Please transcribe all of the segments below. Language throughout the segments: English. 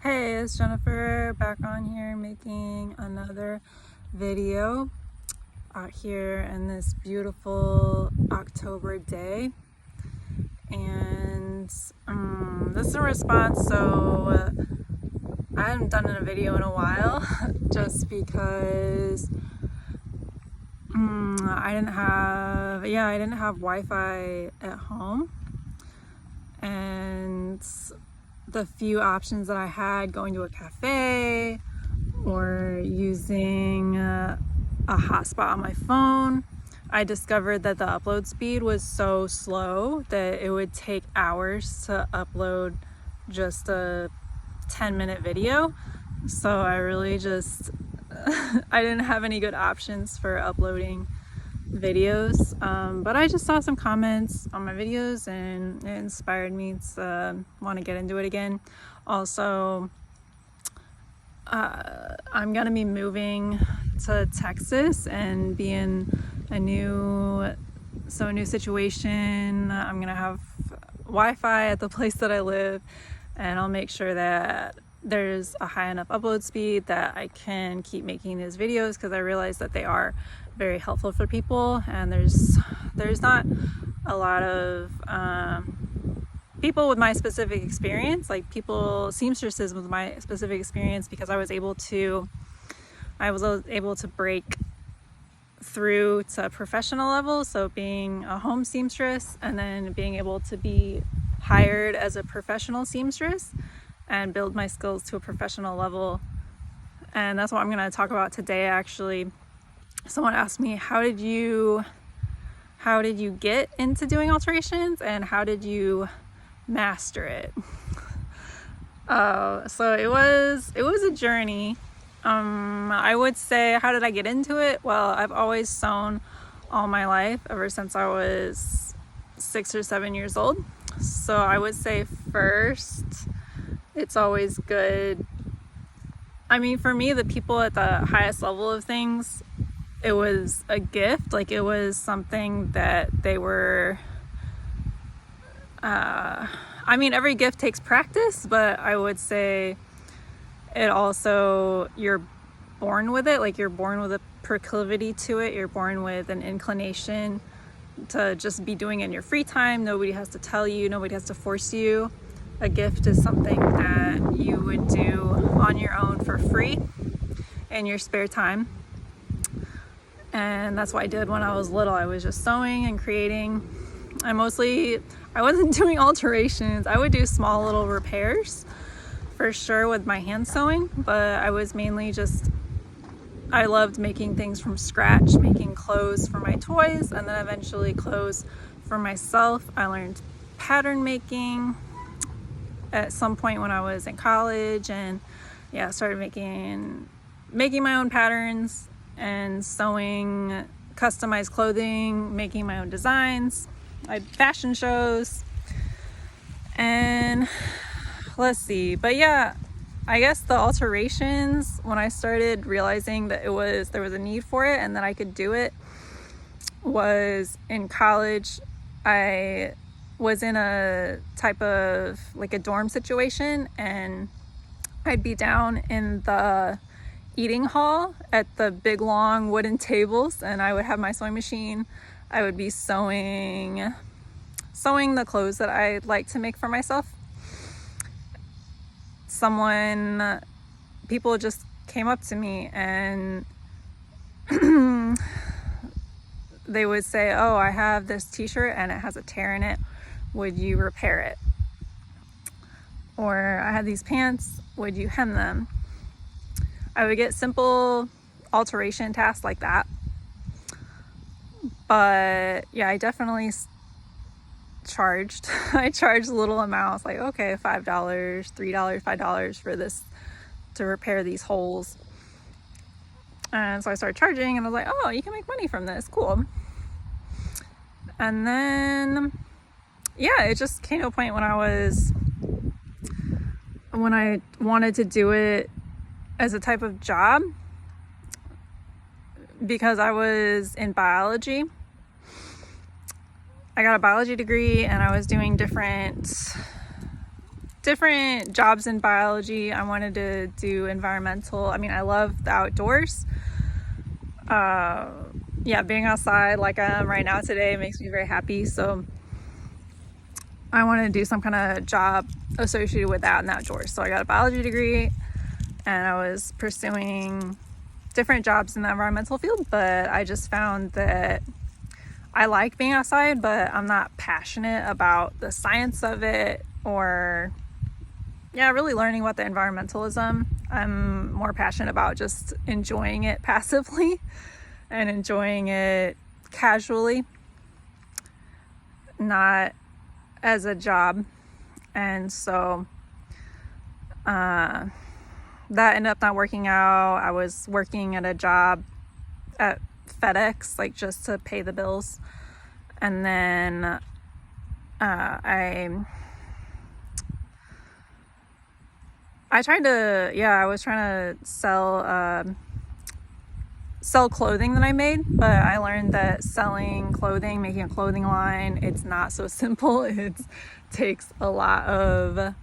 Hey, it's Jennifer back on here making another video out here in this beautiful October day. And this is a response. So I haven't done a video in a while just because I didn't have Wi-Fi at home, and the few options that I had, going to a cafe or using a hotspot on my phone, I discovered that the upload speed was so slow that it would take hours to upload just a 10-minute video. So I really just I didn't have any good options for uploading videos, but I just saw some comments on my videos and it inspired me to want to get into it again. Also, I'm gonna be moving to Texas and be in a new situation. I'm gonna have Wi-Fi at the place that I live, and I'll make sure that there's a high enough upload speed that I can keep making these videos, because I realize that they are very helpful for people, and there's not a lot of people with my specific experience, like seamstresses with my specific experience, because I was able to break through to a professional level. So being a home seamstress and then being able to be hired as a professional seamstress and build my skills to a professional level. And that's what I'm going to talk about today. Actually, someone asked me, how did you get into doing alterations and how did you master it? So it was a journey. I would say, how did I get into it? Well, I've always sewn all my life, ever since I was 6 or 7 years old. So I would say first, it's always good. I mean, for me, the people at the highest level of things, it was a gift. Like, it was something that they were, I mean, every gift takes practice, but I would say it also, you're born with it. Like, you're born with a proclivity to it. You're born with an inclination to just be doing it in your free time. Nobody has to tell you, nobody has to force you. A gift is something that you would do on your own for free in your spare time. And that's what I did when I was little. I was just sewing and creating. I wasn't doing alterations. I would do small little repairs for sure with my hand sewing, but I was mainly I loved making things from scratch, making clothes for my toys, and then eventually clothes for myself. I learned pattern making at some point when I was in college, and yeah, started making my own patterns and sewing customized clothing, making my own designs. I had fashion shows, and let's see. But yeah, I guess the alterations, when I started realizing that there was a need for it and that I could do it, was in college. I was in a type of like a dorm situation, and I'd be down in the eating hall at the big long wooden tables, and I would have my sewing machine. I would be sewing the clothes that I'd like to make for myself. People just came up to me and they would say, "Oh, I have this t-shirt and it has a tear in it. Would you repair it?" Or, "I have these pants. Would you hem them?" I would get simple alteration tasks like that. But yeah, I definitely charged. I charged little amounts, like, okay, $5, $3, $5 for this, to repair these holes. And so I started charging, and I was like, oh, you can make money from this, cool. And then yeah, it just came to a point when I wanted to do it as a type of job, because I was in biology. I got a biology degree, and I was doing different different jobs in biology. I wanted to do environmental. I mean, I love the outdoors. Yeah, being outside like I am right now today makes me very happy. So I wanted to do some kind of job associated with that in the outdoors. So I got a biology degree and I was pursuing different jobs in the environmental field, but I just found that I like being outside, but I'm not passionate about the science of it or really learning about the environmentalism. I'm more passionate about just enjoying it passively and enjoying it casually, not as a job. And so that ended up not working out. I was working at a job at FedEx, like just to pay the bills. And then I was trying to sell clothing that I made, but I learned that selling clothing, making a clothing line, it's not so simple. It takes a lot of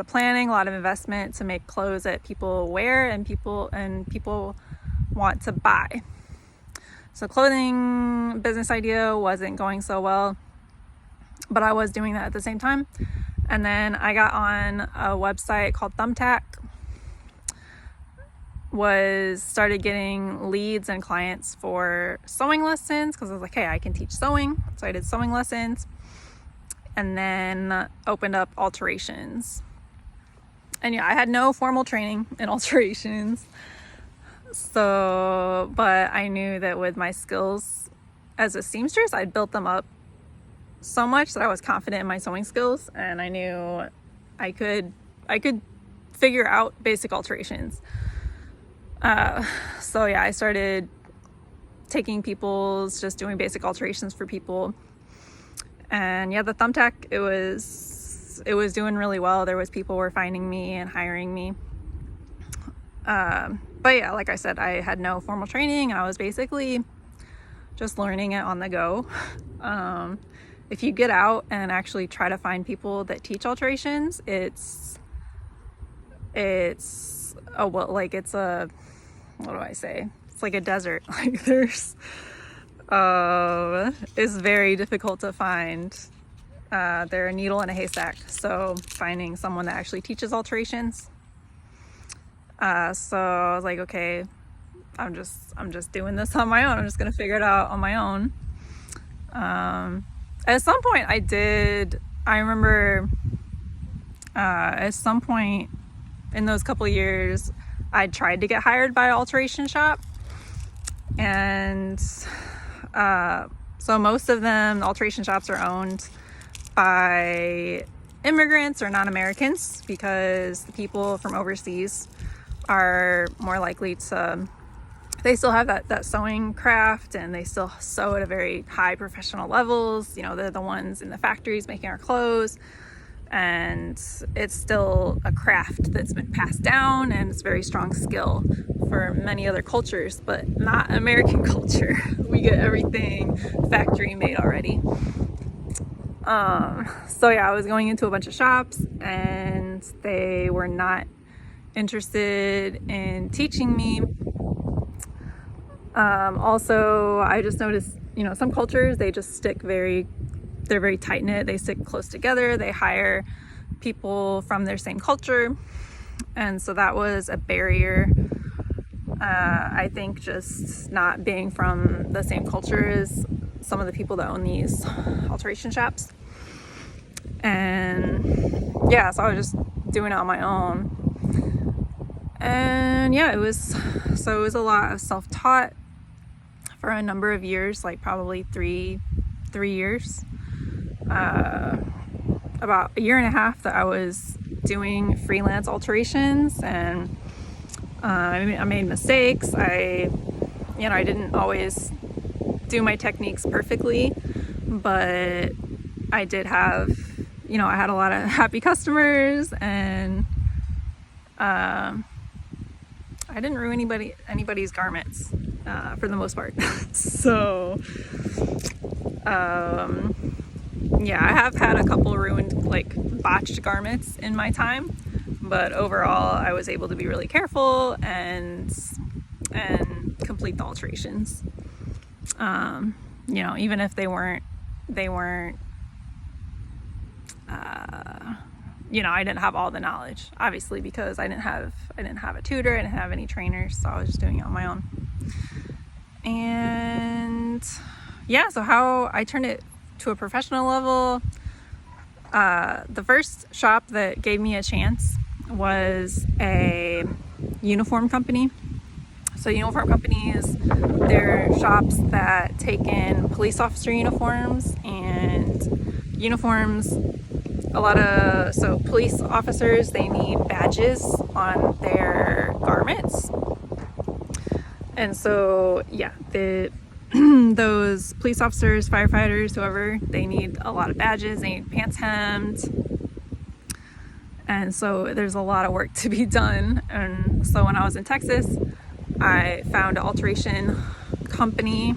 planning, a lot of investment to make clothes that people wear and people want to buy. So clothing business idea wasn't going so well, but I was doing that at the same time. And then I got on a website called Thumbtack, started getting leads and clients for sewing lessons because I was like, hey, I can teach sewing. So I did sewing lessons and then opened up alterations. And yeah, I had no formal training in alterations. So, but I knew that with my skills as a seamstress, I'd built them up so much that I was confident in my sewing skills, and I knew I could figure out basic alterations. So yeah, I started taking just doing basic alterations for people. And yeah, the Thumbtack, it was doing really well. There was people were finding me and hiring me. But yeah, like I said, I had no formal training. I was basically just learning it on the go. If you get out and actually try to find people that teach alterations, it's what do I say? It's like a desert. Like it's very difficult to find. They're a needle in a haystack. So finding someone that actually teaches alterations. So I was like, okay, I'm just doing this on my own. I'm just gonna figure it out on my own. At some point I remember at some point in those couple years, I tried to get hired by an alteration shop. And so most of them, alteration shops, are owned by immigrants or non-Americans because the people from overseas are more likely to, they still have that sewing craft and they still sew at a very high professional levels. You know, they're the ones in the factories making our clothes, and it's still a craft that's been passed down, and it's a very strong skill for many other cultures, but not American culture. We get everything factory made already. So yeah, I was going into a bunch of shops and they were not interested in teaching me. Also, I just noticed, some cultures, they just they're very tight knit. They stick close together. They hire people from their same culture. And so that was a barrier. I think just not being from the same culture as some of the people that own these alteration shops. And yeah, so I was just doing it on my own. And yeah, it was a lot of self-taught for a number of years, like probably three years. About a year and a half that I was doing freelance alterations, and I made mistakes. I didn't always do my techniques perfectly, but I did have, I had a lot of happy customers, and I didn't ruin anybody's garments for the most part. So yeah, I have had a couple ruined, like botched garments in my time, but overall I was able to be really careful and complete the alterations. You know, even if they weren't you know, I didn't have all the knowledge, obviously, because I didn't have a tutor, I didn't have any trainers, so I was just doing it on my own. And yeah, so how I turned it to a professional level, the first shop that gave me a chance was a uniform company. So uniform companies, they're shops that take in police officer uniforms and uniforms. So police officers, they need badges on their garments. And so, yeah, those police officers, firefighters, whoever, they need a lot of badges, they need pants hemmed. And so there's a lot of work to be done. And so when I was in Texas, I found an alteration company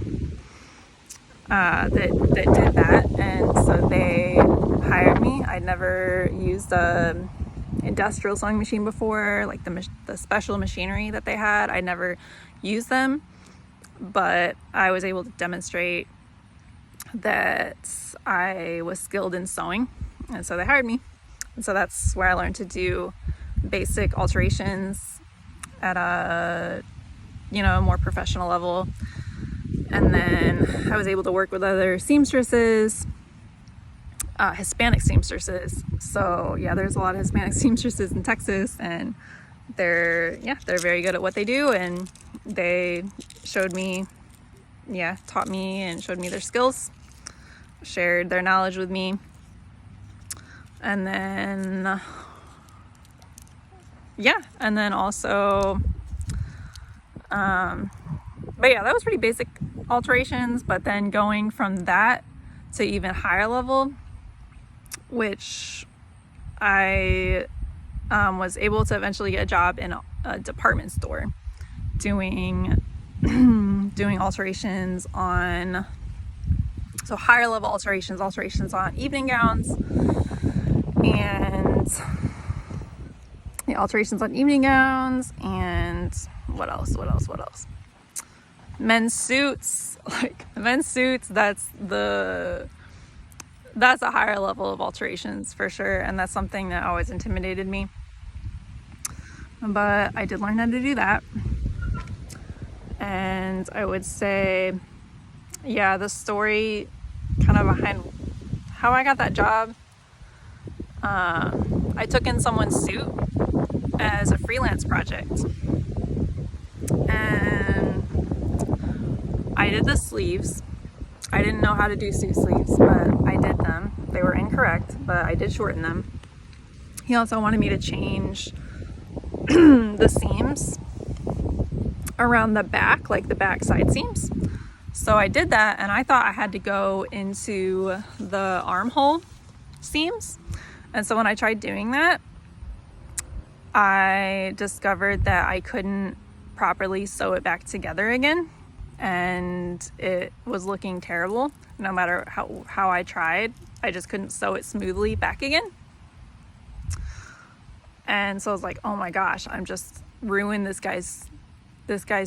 that did that, and so they hired me. I'd never used a industrial sewing machine before, like the special machinery that they had. I'd never used them, but I was able to demonstrate that I was skilled in sewing, and so they hired me. And so that's where I learned to do basic alterations at a more professional level. And then I was able to work with other seamstresses, Hispanic seamstresses. So yeah, there's a lot of Hispanic seamstresses in Texas, and they're very good at what they do, and they taught me and showed me their skills, shared their knowledge with me. And then also but yeah, that was pretty basic alterations. But then going from that to even higher level, which I was able to eventually get a job in a department store doing alterations on, so higher level alterations on evening gowns, and the alterations on evening gowns, and what else? Men's suits, that's a higher level of alterations for sure, and that's something that always intimidated me. But I did learn how to do that. And I would say, yeah, the story kind of behind how I got that job, I took in someone's suit as a freelance project, and I did the sleeves. I didn't know how to do suit sleeves, but I did them. They were incorrect, but I did shorten them. He also wanted me to change the seams around the back, like the back side seams. So I did that, and I thought I had to go into the armhole seams. And so when I tried doing that, I discovered that I couldn't properly sew it back together again, and it was looking terrible. No matter how I tried, I just couldn't sew it smoothly back again. And so I was like, oh my gosh, I'm just ruined this guy's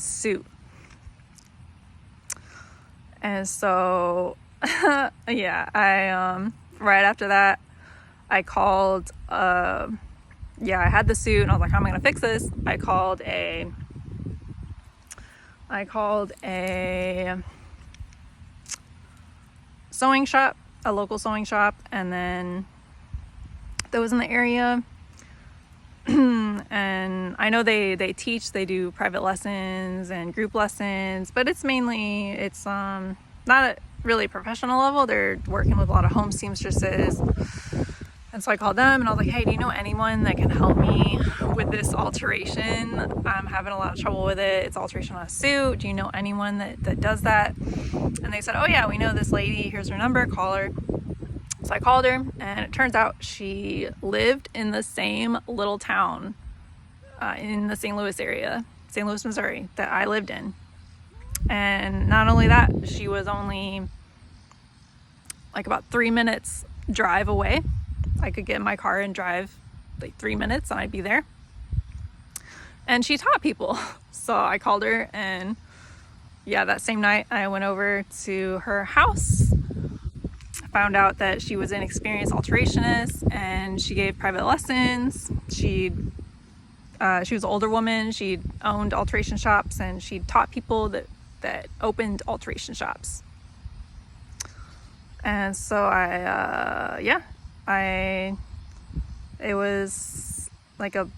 suit. And so yeah, I right after that, I called I had the suit, and I was like, how am I gonna fix this? I called a sewing shop, a local sewing shop, and then that was in the area. And I know they do private lessons and group lessons, but it's not a really professional level. They're working with a lot of home seamstresses. And so I called them, and I was like, hey, do you know anyone that can help me with this alteration? I'm having a lot of trouble with it. It's alteration on a suit. Do you know anyone that does that? And they said, oh yeah, we know this lady. Here's her number, call her. So I called her, and it turns out she lived in the same little town in the St. Louis area, St. Louis, Missouri, that I lived in. And not only that, she was only like about 3 minutes drive away. I could get in my car and drive like 3 minutes and I'd be there. And she taught people. So I called her, and yeah, that same night I went over to her house. Found out that she was an experienced alterationist and she gave private lessons. She was an older woman. She owned alteration shops, and she taught people that opened alteration shops. And so it was like a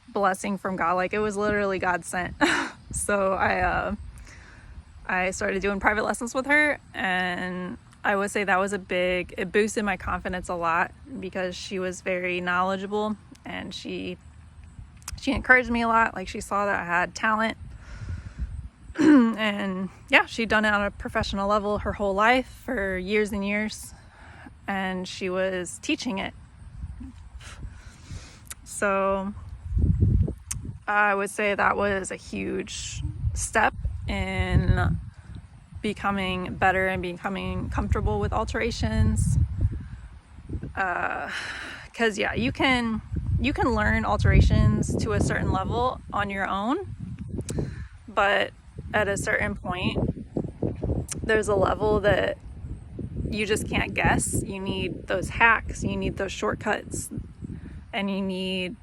blessing from God. Like, it was literally God sent. So I started doing private lessons with her, and I would say that was it boosted my confidence a lot, because she was very knowledgeable, and she encouraged me a lot. Like, she saw that I had talent. And yeah, she'd done it on a professional level her whole life for years and years, and she was teaching it. So I would say that was a huge step in becoming better and becoming comfortable with alterations. Because yeah, you can learn alterations to a certain level on your own, but at a certain point there's a level that you just can't guess. You need those hacks, you need those shortcuts, and you need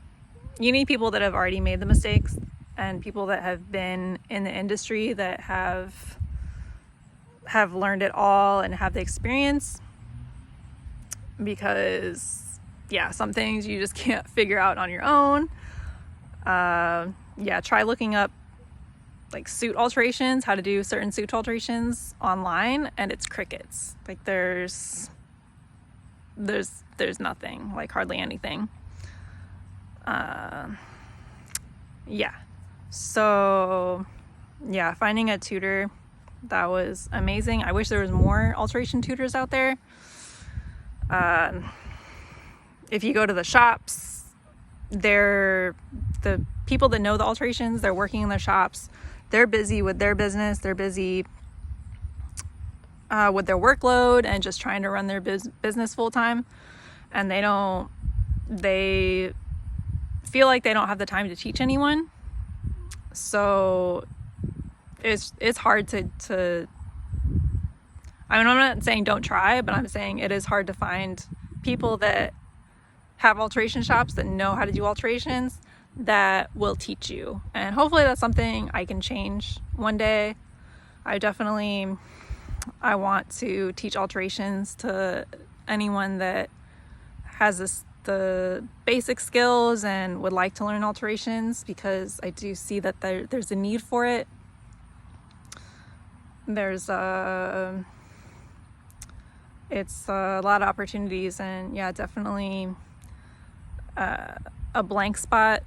people that have already made the mistakes, and people that have been in the industry, that have learned it all and have the experience. Because yeah, some things you just can't figure out on your own. Try looking up like suit alterations, how to do certain suit alterations online, and it's crickets. Like, there's nothing, like hardly anything. So yeah, finding a tutor, that was amazing. I wish there was more alteration tutors out there. If you go to the shops, the people that know the alterations, they're working in their shops. They're busy with their business. They're busy with their workload and just trying to run their business full time. And they feel like they don't have the time to teach anyone. So it's hard to I mean, I'm not saying don't try, but I'm saying it is hard to find people that have alteration shops that know how to do alterations that will teach you. And hopefully that's something I can change one day. I want to teach alterations to anyone that has the basic skills and would like to learn alterations, because I do see that there's a need for it. It's a lot of opportunities, and yeah, definitely a blank spot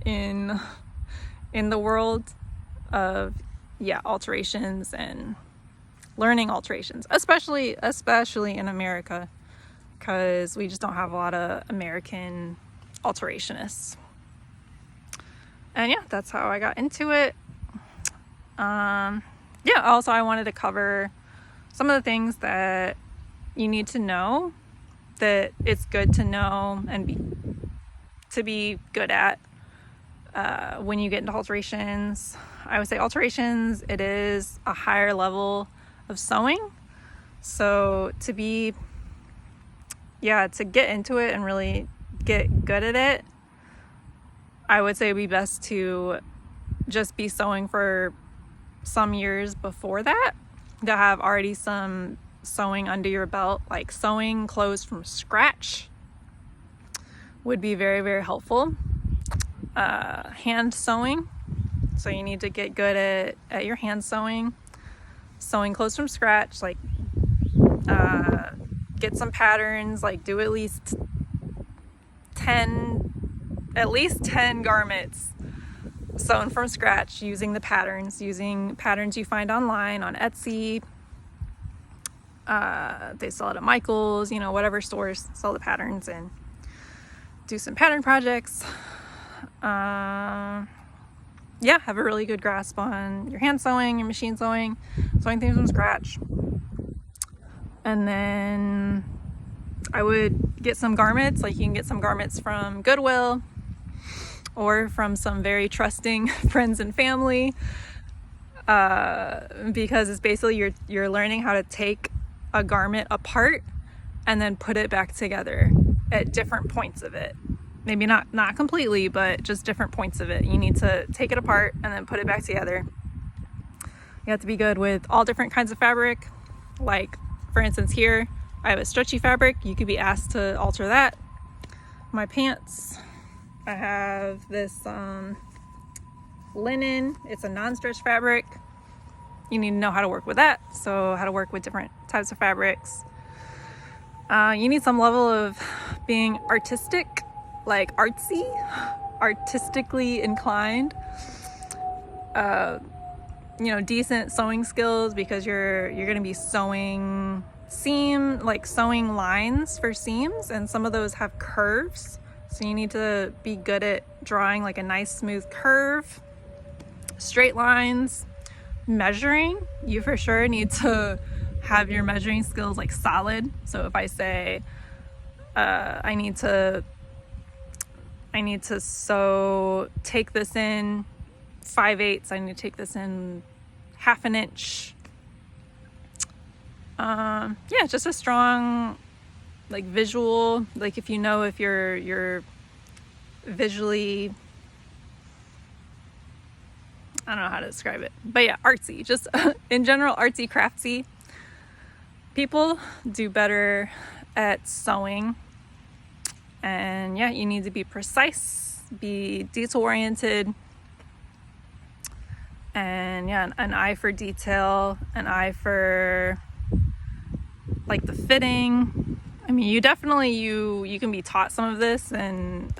in the world of alterations and learning alterations, especially in America, because we just don't have a lot of American alterationists. And yeah, that's how I got into it. Also I wanted to cover some of the things that you need to know, that it's good to know and to be good at when you get into alterations. I would say alterations, it is a higher level of sewing. So to get into it and really get good at it, I would say it'd be best to just be sewing for some years before that, to have already some sewing under your belt. Like, sewing clothes from scratch would be very, very helpful. Hand sewing, so you need to get good at your hand sewing clothes from scratch. Like, get some patterns, like do at least 10 garments sewn from scratch using patterns you find online on Etsy. They sell it at Michael's, whatever stores sell the patterns, and do some pattern projects. Have a really good grasp on your hand sewing, your machine sewing things from scratch. And then I would get some garments, like you can get some garments from Goodwill or from some very trusting friends and family, because it's basically you're learning how to take a garment apart and then put it back together at different points of it. Maybe not completely, but just different points of it. You need to take it apart and then put it back together. You have to be good with all different kinds of fabric. Like, for instance, here I have a stretchy fabric. You could be asked to alter that. My pants, I have this linen. It's a non-stretch fabric. You need to know how to work with that. So how to work with different types of fabrics. You need some level of being artistic, like artsy, artistically inclined. Decent sewing skills, because you're going to be sewing sewing lines for seams, and some of those have curves. So you need to be good at drawing like a nice smooth curve, straight lines, measuring. You for sure need to have your measuring skills like solid. So if I say I need to take this in 5/8, I need to take this in 1/2 inch. Just a strong like visual, like if you're visually, I don't know how to describe it, but yeah, artsy, just in general, artsy, craftsy people do better at sewing. And yeah, you need to be precise, be detail oriented, and yeah, an eye for detail, an eye for like the fitting. I mean, you definitely you can be taught some of this and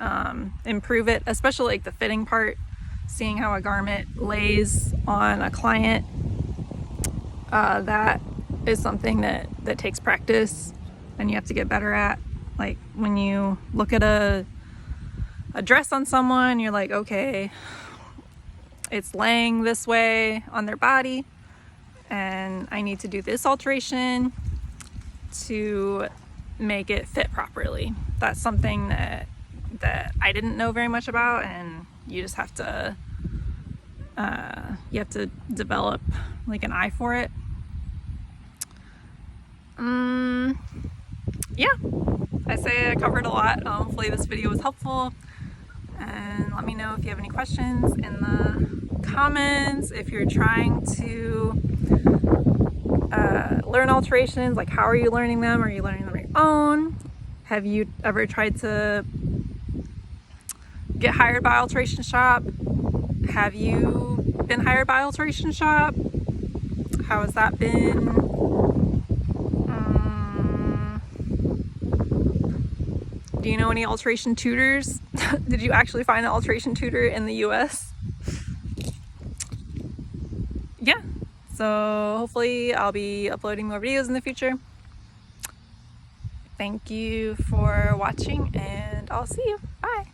improve it, especially like the fitting part, seeing how a garment lays on a client. That is something that takes practice and you have to get better at. Like when you look at a dress on someone, you're like, okay, it's laying this way on their body, and I need to do this alteration to make it fit properly. That's something that I didn't know very much about, and you just have to develop like an eye for it. Yeah, I say I covered a lot. Hopefully this video was helpful, and let me know if you have any questions in the comments. If you're trying to learn alterations, like how are you learning them? Are you learning them on your own? Have you ever tried to get hired by alteration shop? Have you been hired by alteration shop? How has that been? Do you know any alteration tutors? Did you actually find an alteration tutor in the US? Yeah, so hopefully I'll be uploading more videos in the future. Thank you for watching, and I'll see you. Bye.